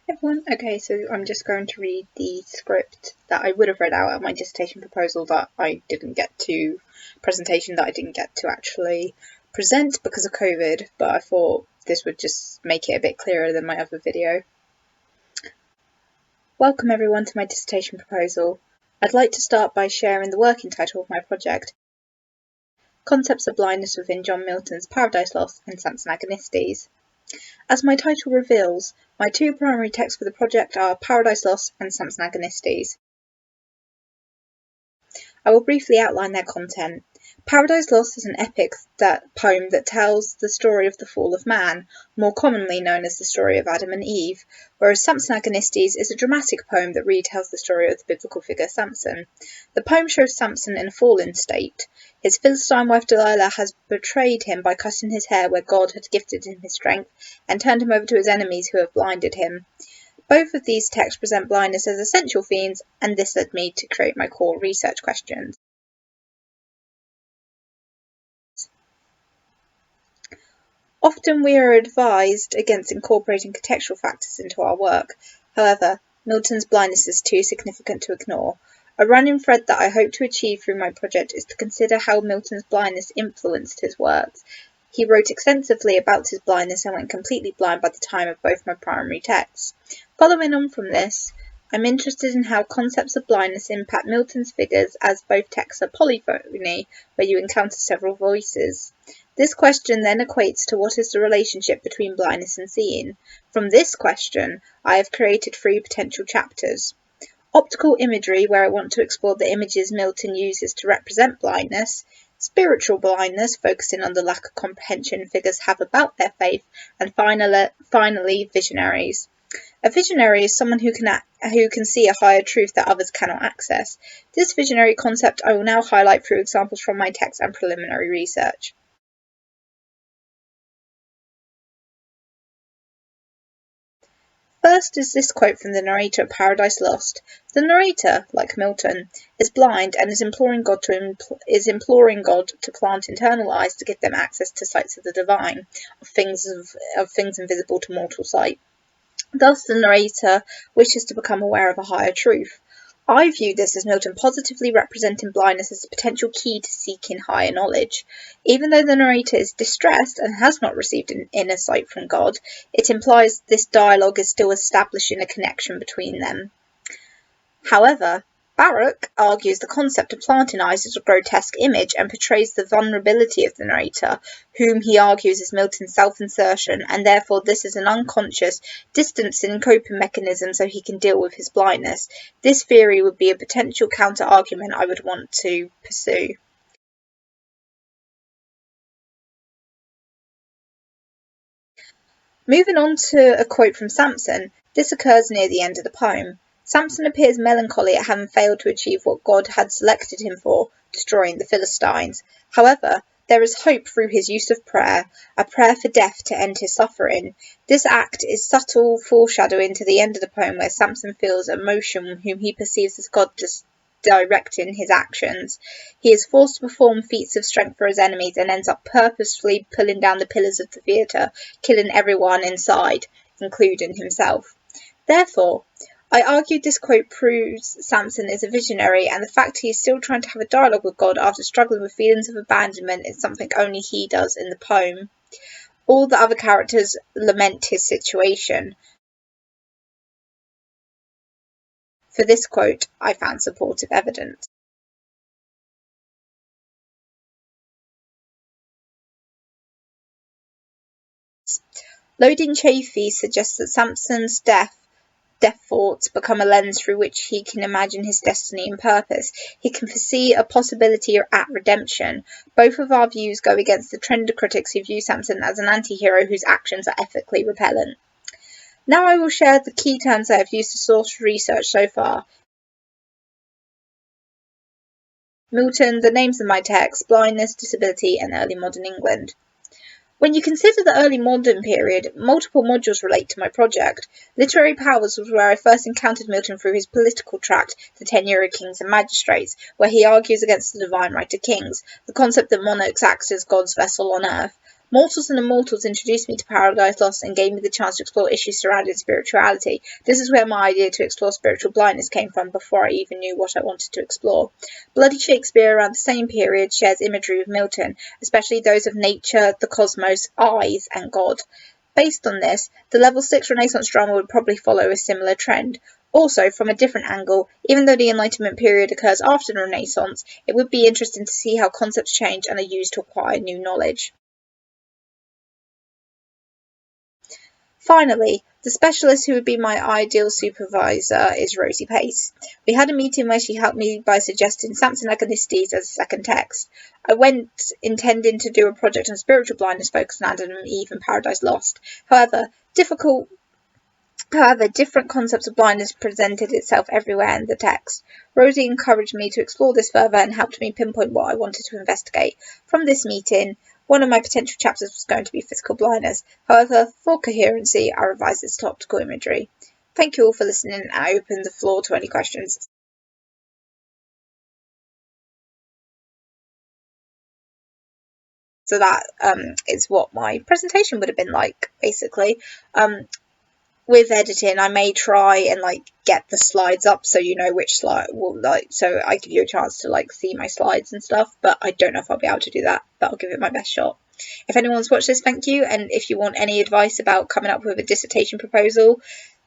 Everyone, okay, so I'm just going to read the script that I would have read out at my dissertation proposal that I didn't get to, presentation that I didn't get to actually present because of COVID, but I thought this would just make it a bit clearer than my other video. Welcome everyone to my dissertation proposal. I'd like to start by sharing the working title of my project, Concepts of Blindness within John Milton's Paradise Lost and Samson Agonistes. As my title reveals, my two primary texts for the project are Paradise Lost and Samson Agonistes. I will briefly outline their content. Paradise Lost is an epic poem that tells the story of the fall of man, more commonly known as the story of Adam and Eve, whereas Samson Agonistes is a dramatic poem that retells the story of the biblical figure Samson. The poem shows Samson in a fallen state. His Philistine wife Delilah has betrayed him by cutting his hair where God had gifted him his strength and turned him over to his enemies who have blinded him. Both of these texts present blindness as essential themes, and this led me to create my core research questions. Often we are advised against incorporating contextual factors into our work. However, Milton's blindness is too significant to ignore. A running thread that I hope to achieve through my project is to consider how Milton's blindness influenced his works. He wrote extensively about his blindness and went completely blind by the time of both my primary texts. Following on from this, I'm interested in how concepts of blindness impact Milton's figures, as both texts are polyphony, where you encounter several voices. This question then equates to what is the relationship between blindness and seeing. From this question, I have created 3 potential chapters. Optical imagery, where I want to explore the images Milton uses to represent blindness. Spiritual blindness, focusing on the lack of comprehension figures have about their faith. And finally, visionaries. A visionary is someone who can see a higher truth that others cannot access. This visionary concept I will now highlight through examples from my text and preliminary research. First is this quote from the narrator of Paradise Lost. The narrator, like Milton, is blind and is imploring God to plant internal eyes to give them access to sights of the divine, of things invisible to mortal sight. Thus the narrator wishes to become aware of a higher truth. I view this as Milton positively representing blindness as a potential key to seeking higher knowledge. Even though the narrator is distressed and has not received an inner sight from God, it implies this dialogue is still establishing a connection between them. However, Baruch argues the concept of planting eyes is a grotesque image and portrays the vulnerability of the narrator, whom he argues is Milton's self-insertion, and therefore this is an unconscious, distancing coping mechanism so he can deal with his blindness. This theory would be a potential counter-argument I would want to pursue. Moving on to a quote from Samson, this occurs near the end of the poem. Samson appears melancholy at having failed to achieve what God had selected him for, destroying the Philistines. However, there is hope through his use of prayer, a prayer for death to end his suffering. This act is subtle foreshadowing to the end of the poem where Samson feels emotion whom he perceives as God directing his actions. He is forced to perform feats of strength for his enemies and ends up purposefully pulling down the pillars of the theatre, killing everyone inside, including himself. Therefore, I argued this quote proves Samson is a visionary, and the fact he is still trying to have a dialogue with God after struggling with feelings of abandonment is something only he does in the poem. All the other characters lament his situation. For this quote, I found supportive evidence. Loading Chafee suggests that Samson's death thoughts become a lens through which he can imagine his destiny and purpose. He can foresee a possibility at redemption. Both of our views go against the trend of critics who view Samson as an anti-hero whose actions are ethically repellent. Now I will share the key terms I have used to source research so far. Milton, the names of my text, blindness, disability, and early modern England. When you consider the early modern period, multiple modules relate to my project. Literary Powers was where I first encountered Milton through his political tract, The Tenure of Kings and Magistrates, where he argues against the divine right of kings, the concept that monarchs act as God's vessel on earth. Mortals and Immortals introduced me to Paradise Lost and gave me the chance to explore issues surrounding spirituality. This is where my idea to explore spiritual blindness came from before I even knew what I wanted to explore. Bloody Shakespeare around the same period shares imagery with Milton, especially those of nature, the cosmos, eyes, and God. Based on this, the level 6 Renaissance drama would probably follow a similar trend. Also, from a different angle, even though the Enlightenment period occurs after the Renaissance, it would be interesting to see how concepts change and are used to acquire new knowledge. Finally, the specialist who would be my ideal supervisor is Rosie Paice. We had a meeting where she helped me by suggesting Samson Agonistes as a second text. I went intending to do a project on spiritual blindness focused on Adam and Eve and Paradise Lost. However, different concepts of blindness presented itself everywhere in the text. Rosie encouraged me to explore this further and helped me pinpoint what I wanted to investigate. From this meeting, one of my potential chapters was going to be physical blindness. However, for coherency, I revised its to optical imagery. Thank you all for listening, and I open the floor to any questions. So that is what my presentation would have been like, basically. With editing, I may try and get the slides up so you know which slide will so I give you a chance to see my slides and stuff, but I don't know if I'll be able to do that, but I'll give it my best shot. If anyone's watched this, thank you, and if you want any advice about coming up with a dissertation proposal,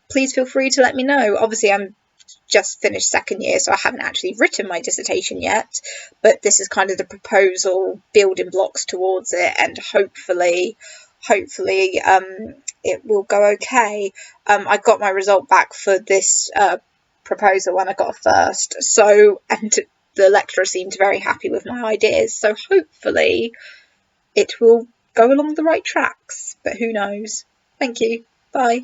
please feel free to let me know. Obviously, I'm just finished second year, so I haven't actually written my dissertation yet, but this is kind of the proposal, building blocks towards it, and hopefully it will go okay. I got my result back for this proposal and I got a first, and the lecturer seemed very happy with my ideas, so hopefully it will go along the right tracks, but who knows. Thank you. Bye.